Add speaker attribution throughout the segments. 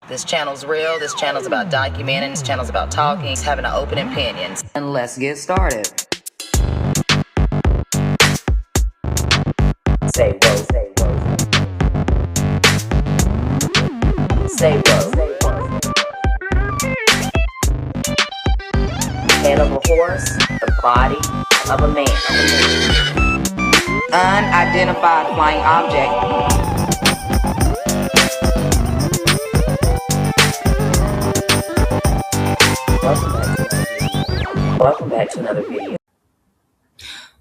Speaker 1: This channel's real, this channel's about documenting, this channel's about talking, having an open opinion. And let's get started. Say whoa, say whoa. Say whoa. Head of a horse, the body of a man. Unidentified flying object. Welcome back to another video.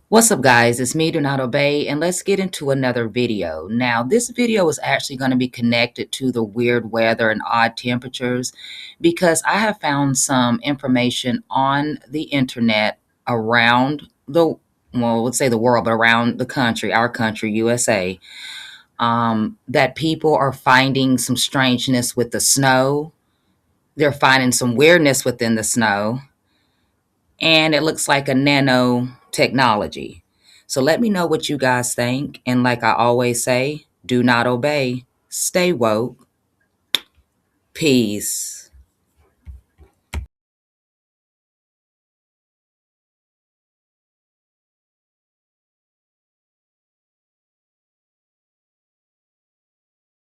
Speaker 1: What's up, guys? It's me, Nano, and let's get into another video. Now, this video is actually going to be connected to the weird weather and odd temperatures because I have found some information on the internet around let's say the world, but around the country, our country, USA, that people are finding some strangeness with the snow. They're finding some weirdness within the snow. And it looks like a nano technology. So let me know what you guys think. And like I always say, do not obey. Stay woke. Peace.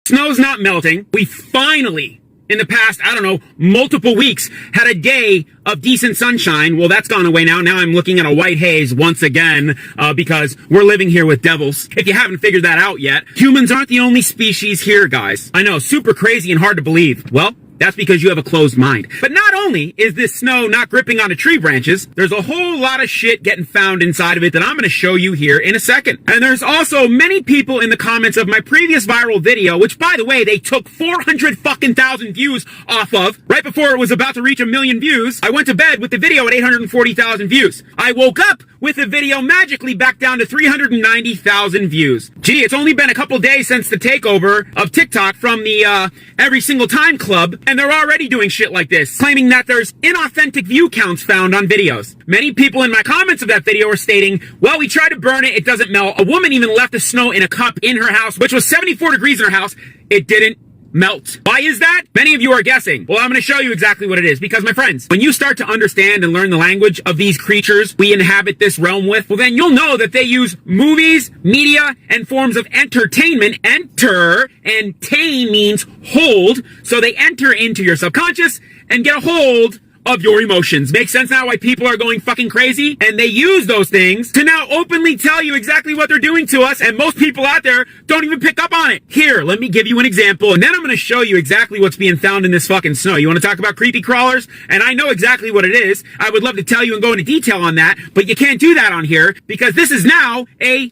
Speaker 2: Snow's not melting. We finally, in the past, I don't know, multiple weeks, had a day of decent sunshine. Well, that's gone away now. Now I'm looking at a white haze once again, because we're living here with devils. If you haven't figured that out yet, humans aren't the only species here, guys. I know, super crazy and hard to believe. Well, that's because you have a closed mind. But not only is this snow not gripping onto tree branches, there's a whole lot of shit getting found inside of it that I'm going to show you here in a second. And there's also many people in the comments of my previous viral video, which, by the way, they took 400,000 views off of right before it was about to reach 1 million views. I went to bed with the video at 840,000 views. I woke up with the video magically back down to 390,000 views. Gee, it's only been a couple days since the takeover of TikTok from the Every Single Time Club, and they're already doing shit like this, claiming that there's inauthentic view counts found on videos. Many people in my comments of that video are stating, well, we tried to burn it, it doesn't melt. A woman even left the snow in a cup in her house, which was 74 degrees in her house. It didn't melt. Why is that? Many of you are guessing. Well, I'm going to show you exactly what it is, because my friends, when you start to understand and learn the language of these creatures we inhabit this realm with, well, then you'll know that they use movies, media, and forms of entertainment. Enter, and tame means hold, so they enter into your subconscious and get a hold of your emotions. Makes sense now why people are going fucking crazy? And they use those things to now openly tell you exactly what they're doing to us, and most people out there don't even pick up on it. Here, let me give you an example, and then I'm going to show you exactly what's being found in this fucking snow. You want to talk about creepy crawlers? And I know exactly what it is. I would love to tell you and go into detail on that, but you can't do that on here because this is now a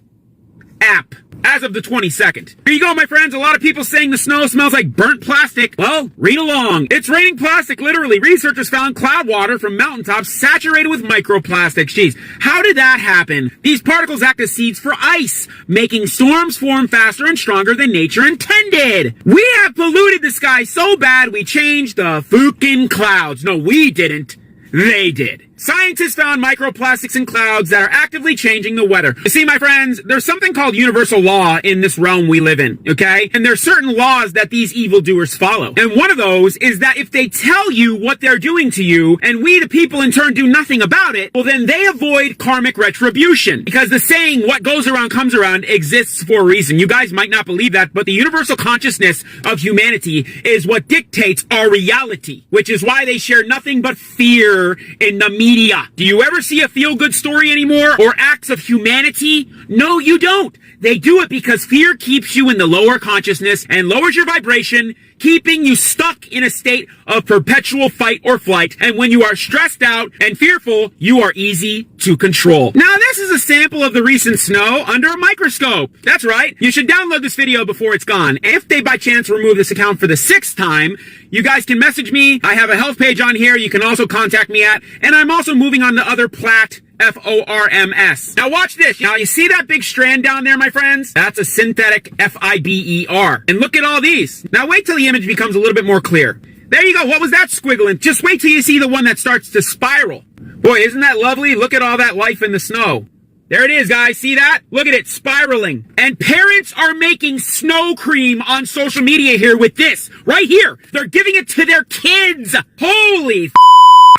Speaker 2: app. As of the 22nd. Here you go, my friends. A lot of people saying the snow smells like burnt plastic. Well, read along. It's raining plastic, literally. Researchers found cloud water from mountaintops saturated with microplastics. Jeez, how did that happen? These particles act as seeds for ice, making storms form faster and stronger than nature intended. We have polluted the sky so bad we changed the fucking clouds. No, we didn't. They did. Scientists found microplastics in clouds that are actively changing the weather. You see, my friends, there's something called universal law in this realm we live in, okay? And there's certain laws that these evildoers follow. And one of those is that if they tell you what they're doing to you, and we, the people, in turn do nothing about it, well, then they avoid karmic retribution. Because the saying, what goes around comes around, exists for a reason. You guys might not believe that, but the universal consciousness of humanity is what dictates our reality, which is why they share nothing but fear in the media. Do you ever see a feel-good story anymore, or acts of humanity? No, you don't. They do it because fear keeps you in the lower consciousness and lowers your vibration, keeping you stuck in a state of perpetual fight or flight. And when you are stressed out and fearful, you are easy to control. Now, this is a sample of the recent snow under a microscope. That's right. You should download this video before it's gone. If they by chance remove this account for the 6th time, you guys can message me. I have a health page on here you can also contact me at. And I'm also moving on to other plat FORMS. Now watch this. Now you see that big strand down there, my friends? That's a synthetic FIBER. And look at all these. Now wait till the image becomes a little bit more clear. There you go. What was that squiggling? Just wait till you see the one that starts to spiral. Boy, isn't that lovely? Look at all that life in the snow. There it is, guys. See that? Look at it, spiraling. And parents are making snow cream on social media here with this. Right here. They're giving it to their kids. Holy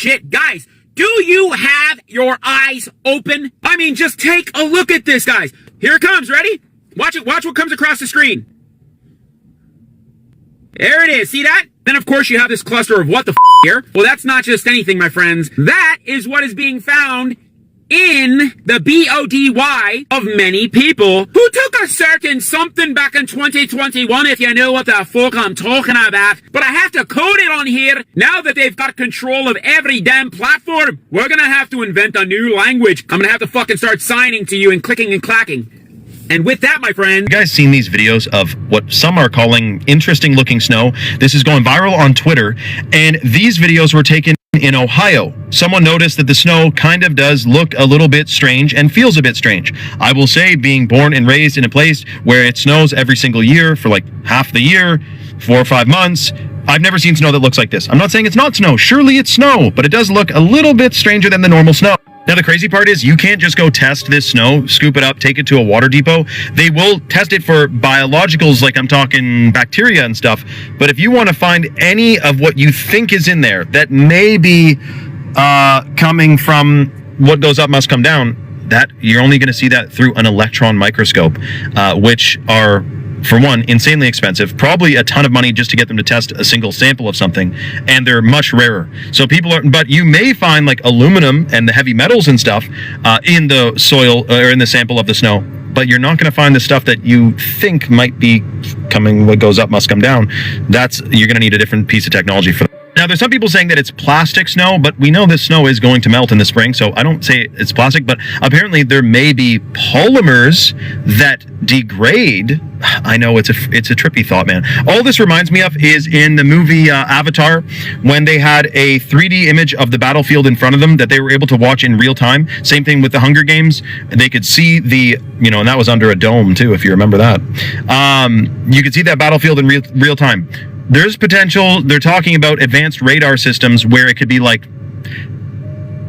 Speaker 2: shit. Guys, do you have your eyes open? I mean, just take a look at this, guys. Here it comes. Ready? Watch it. Watch what comes across the screen. There it is. See that? Then, of course, you have this cluster of what the here. Well, that's not just anything, my friends. That is what is being found in the body of many people who took a certain something back in 2021, if you know what the fuck I'm talking about. But I have to code it on here. Now that they've got control of every damn platform, we're gonna have to invent a new language. I'm gonna have to fucking start signing to you and clicking and clacking. And with that, my friend...
Speaker 3: You guys seen these videos of what some are calling interesting looking snow? This is going viral on Twitter, and these videos were taken in Ohio. Someone noticed that the snow kind of does look a little bit strange and feels a bit strange. I will say, being born and raised in a place where it snows every single year for like half the year, 4 or 5 months, I've never seen snow that looks like this. I'm not saying it's not snow. Surely it's snow, but it does look a little bit stranger than the normal snow. Now, the crazy part is you can't just go test this snow, scoop it up, take it to a water depot. They will test it for biologicals, like I'm talking bacteria and stuff. But if you want to find any of what you think is in there that may be coming from what goes up must come down, that you're only going to see that through an electron microscope, which are, for one, insanely expensive, probably a ton of money just to get them to test a single sample of something, and they're much rarer. So people are, but you may find like aluminum and the heavy metals and stuff in the soil or in the sample of the snow, but you're not going to find the stuff that you think might be coming, what goes up must come down. You're going to need a different piece of technology for that. Now, there's some people saying that it's plastic snow, but we know this snow is going to melt in the spring, so I don't say it's plastic, but apparently there may be polymers that degrade. I know it's a trippy thought, man. All this reminds me of is in the movie Avatar, when they had a 3D image of the battlefield in front of them that they were able to watch in real time. Same thing with the Hunger Games. They could see and that was under a dome too, if you remember that. You could see that battlefield in real time. There's potential. They're talking about advanced radar systems where it could be like,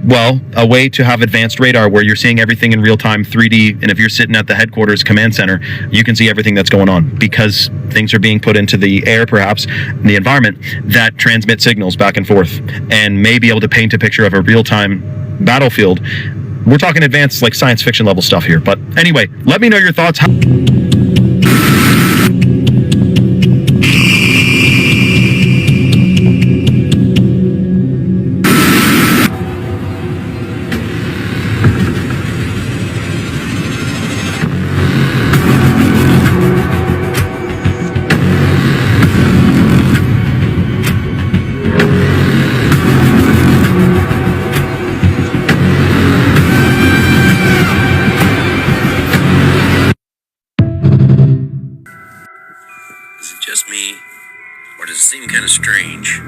Speaker 3: well, a way to have advanced radar where you're seeing everything in real time, 3D, and if you're sitting at the headquarters command center, you can see everything that's going on because things are being put into the air, perhaps, in the environment, that transmit signals back and forth and may be able to paint a picture of a real-time battlefield. We're talking advanced, like, science fiction level stuff here. But anyway, let me know your thoughts.
Speaker 4: Is it just me, or does it seem kind of strange?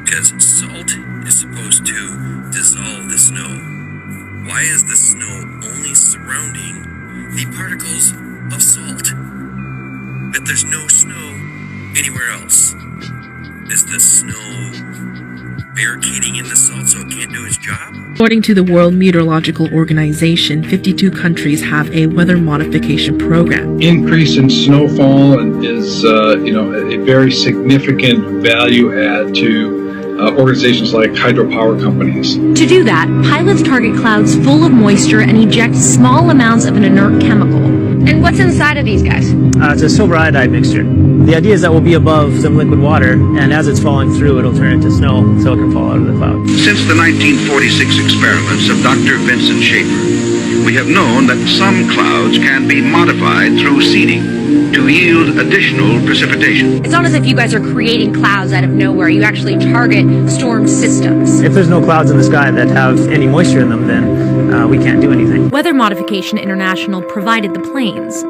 Speaker 4: Because salt is supposed to dissolve the snow. Why is the snow only surrounding the particles of salt? But there's no snow anywhere else. Is the snow barricading in the salt so it can't do its job?
Speaker 5: According to the World Meteorological Organization, 52 countries have a weather modification program.
Speaker 6: Increase in snowfall is, a very significant value add to organizations like hydropower companies.
Speaker 7: To do that, pilots target clouds full of moisture and eject small amounts of an inert chemical. And what's inside of these guys?
Speaker 8: It's a silver iodide mixture. The idea is that we'll be above some liquid water, and as it's falling through, it'll turn into snow, so it can fall out of the cloud.
Speaker 9: Since the 1946 experiments of Dr. Vincent Schaefer, we have known that some clouds can be modified through seeding to yield additional precipitation.
Speaker 7: It's not as if you guys are creating clouds out of nowhere. You actually target storm systems.
Speaker 8: If there's no clouds in the sky that have any moisture in them, then we can't do anything.
Speaker 10: Weather Modification International provided the planes.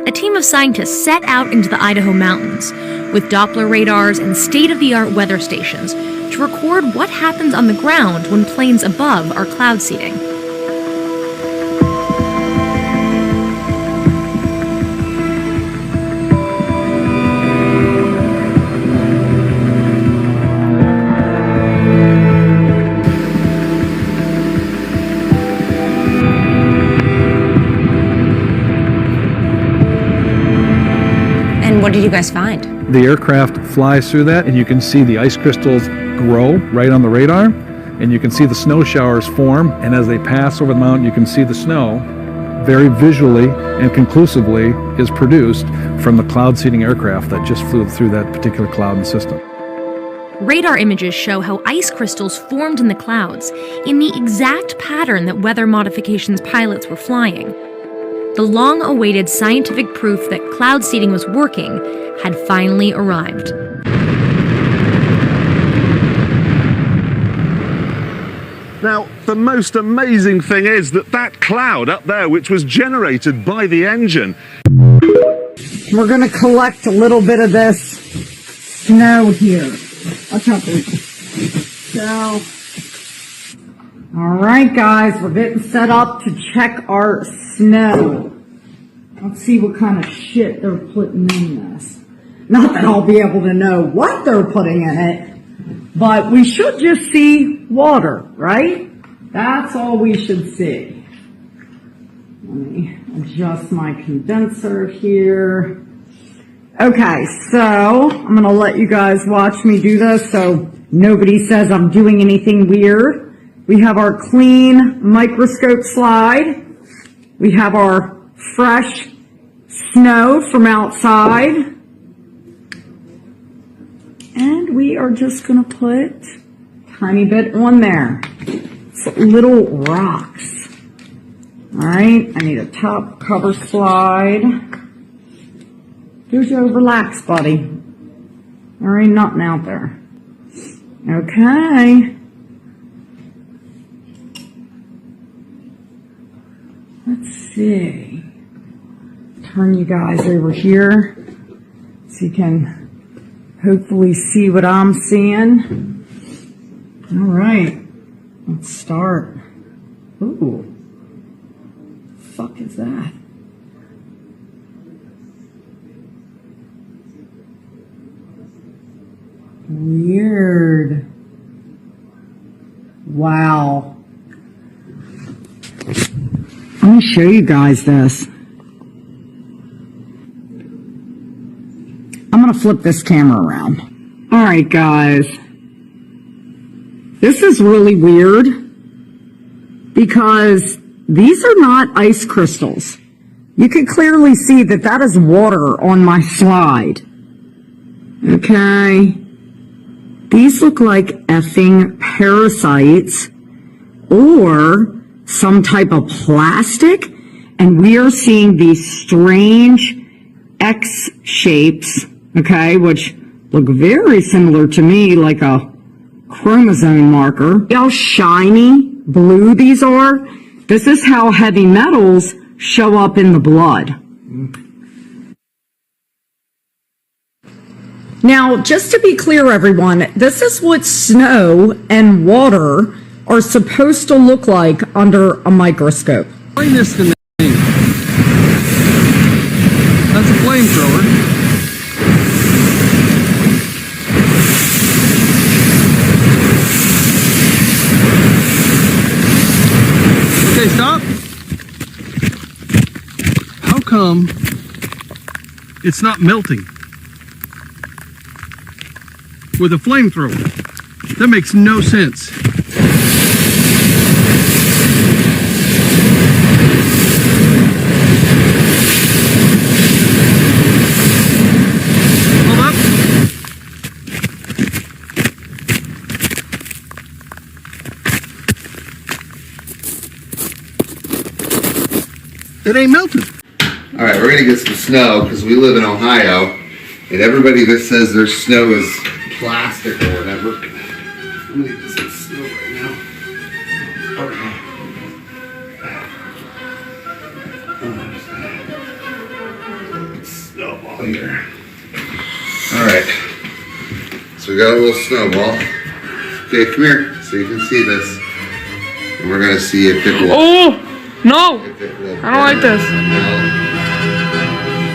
Speaker 10: A team of scientists set out into the Idaho mountains with Doppler radars and state-of-the-art weather stations to record what happens on the ground when planes above are cloud seeding.
Speaker 7: What did you guys find?
Speaker 6: The aircraft flies through that, and you can see the ice crystals grow right on the radar, and you can see the snow showers form, and as they pass over the mountain, you can see the snow very visually and conclusively is produced from the cloud seeding aircraft that just flew through that particular cloud and system.
Speaker 10: Radar images show how ice crystals formed in the clouds in the exact pattern that weather modifications pilots were flying. The long-awaited scientific proof that cloud seeding was working had finally arrived.
Speaker 11: Now, the most amazing thing is that cloud up there, which was generated by the engine.
Speaker 12: We're going to collect a little bit of this snow here. Watch out, so, all right, guys, we're getting set up to check our snow. Let's see what kind of shit they're putting in this. Not that I'll be able to know what they're putting in it, but we should just see water, right? That's all we should see. Let me adjust my condenser here. Okay, so I'm going to let you guys watch me do this so nobody says I'm doing anything weird. We have our clean microscope slide. We have our fresh snow from outside. And we are just going to put a tiny bit on there. It's little rocks. All right, I need a top cover slide. Here's your relax, buddy. There ain't nothing out there. Okay. Let's see. Turn you guys over here so you can hopefully see what I'm seeing. All right. Let's start. Ooh. The fuck is that? Weird. Wow. Let me show you guys this. I'm going to flip this camera around. All right, guys. This is really weird because these are not ice crystals. You can clearly see that that is water on my slide. Okay. These look like effing parasites or some type of plastic, and we are seeing these strange X shapes, okay, which look very similar to me, like a chromosome marker. See how shiny blue these are? This is how heavy metals show up in the blood. Now, just to be clear, everyone, this is what snow and water are supposed to look like under a microscope.
Speaker 6: Explain this to me. That's a flamethrower. Okay, stop. How come it's not melting with a flamethrower? That makes no sense. Hold up. It ain't melted.
Speaker 13: All right, we're gonna get some snow because we live in Ohio, and everybody that says their snow is plastic or whatever. I'm gonna get some snow right now. Okay. Snowball here. All right. So we got a little snowball. Okay, come here so you can see this, and we're gonna see if it will.
Speaker 14: Oh no! I don't like this.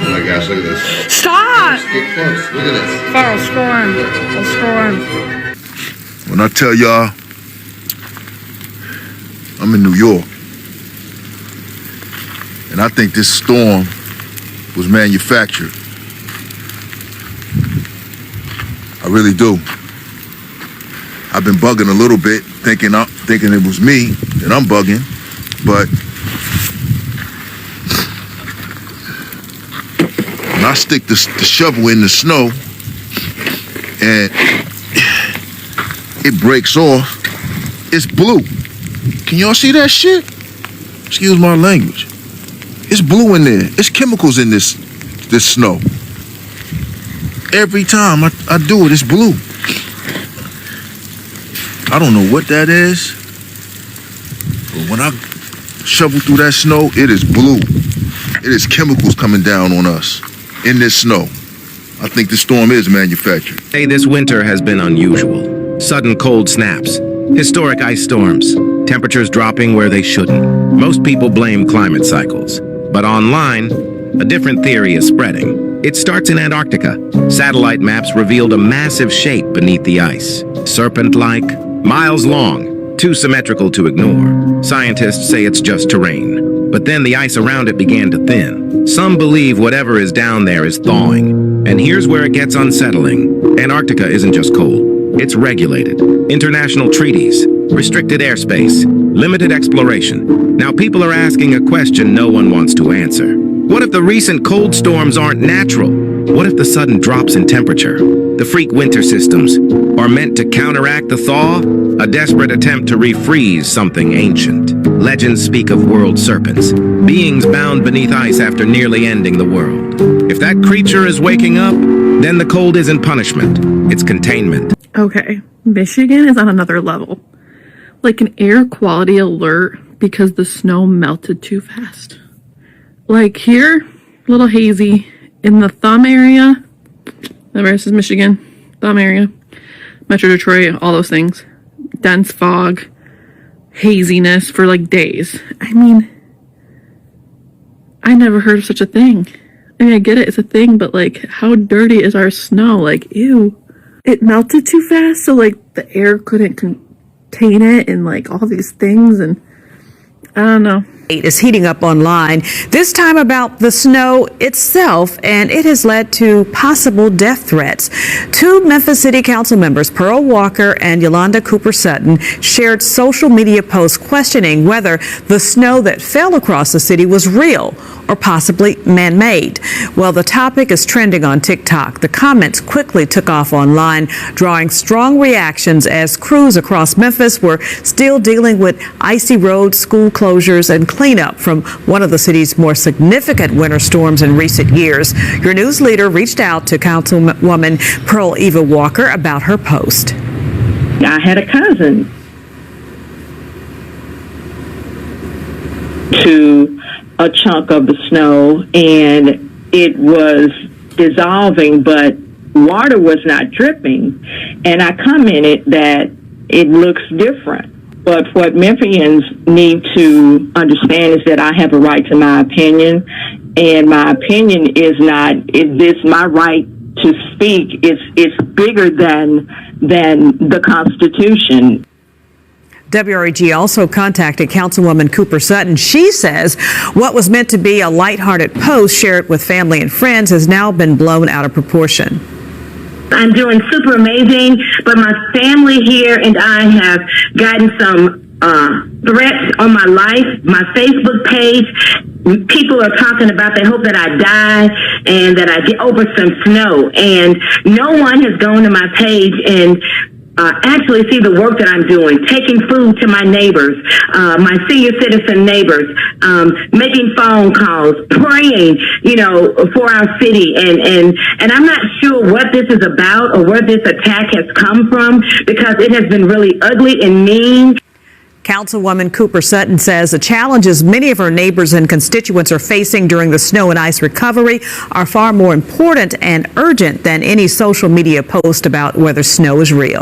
Speaker 13: Oh my gosh, look at this.
Speaker 14: Stop!
Speaker 13: Just get close. Look at this.
Speaker 14: Fine, I'll scroll in. I'll scroll in.
Speaker 15: When I tell y'all, I'm in New York, and I think this storm was manufactured I really do. I've been bugging a little bit, thinking it was me, and I'm bugging, but when I stick the shovel in the snow and it breaks off, it's blue. Can y'all see that shit? Excuse my language. It's blue in there. It's chemicals in this snow. Every time I do it, it's blue. I don't know what that is, but when I shovel through that snow, it is blue. It is chemicals coming down on us in this snow. I think the storm is manufactured.
Speaker 16: Hey, this winter has been unusual. Sudden cold snaps, historic ice storms, temperatures dropping where they shouldn't. Most people blame climate cycles, but online, a different theory is spreading. It starts in Antarctica. Satellite maps revealed a massive shape beneath the ice. Serpent-like, miles long, too symmetrical to ignore. Scientists say it's just terrain, but then the ice around it began to thin. Some believe whatever is down there is thawing. And here's where it gets unsettling. Antarctica isn't just cold. It's regulated. International treaties, restricted airspace, limited exploration. Now people are asking a question no one wants to answer. What if the recent cold storms aren't natural? What if the sudden drops in temperature, the freak winter systems, are meant to counteract the thaw? A desperate attempt to refreeze something ancient. Legends speak of world serpents, beings bound beneath ice after nearly ending the world. If that creature is waking up, then the cold isn't punishment, it's containment.
Speaker 5: Okay, Michigan is on another level. Like an air quality alert because the snow melted too fast. Like here, a little hazy. In the thumb area, the rest is Michigan, thumb area, Metro Detroit, all those things. Dense fog, haziness for like days. I mean, I never heard of such a thing. I mean, I get it, it's a thing, but like, how dirty is our snow? Like, ew. It melted too fast, so like the air couldn't contain it and like all these things, and I don't know.
Speaker 17: Is heating up online, this time about the snow itself, and it has led to possible death threats. Two Memphis City Council members, Pearl Walker and Yolanda Cooper Sutton, shared social media posts questioning whether the snow that fell across the city was real or possibly man-made. Well, the topic is trending on TikTok. The comments quickly took off online, drawing strong reactions as crews across Memphis were still dealing with icy roads, school closures, and cleanup from one of the city's more significant winter storms in recent years. Your news leader reached out to Councilwoman Pearl Eva Walker about her post.
Speaker 18: I had a cousin to a chunk of the snow, and it was dissolving, but water was not dripping. And I commented that it looks different. But what Memphians need to understand is that I have a right to my opinion, and my opinion is not, is this my right to speak? It's bigger than the Constitution.
Speaker 17: WREG also contacted Councilwoman Cooper Sutton. She says what was meant to be a lighthearted post shared with family and friends has now been blown out of proportion.
Speaker 18: I'm doing super amazing, but my family here and I have gotten some threats on my life, my Facebook page. People are talking about they hope that I die and that I get over some snow. And no one has gone to my page and actually see the work that I'm doing, taking food to my neighbors, my senior citizen neighbors, making phone calls, praying, for our city. And I'm not sure what this is about or where this attack has come from, because it has been really ugly and mean.
Speaker 17: Councilwoman Cooper Sutton says the challenges many of her neighbors and constituents are facing during the snow and ice recovery are far more important and urgent than any social media post about whether snow is real.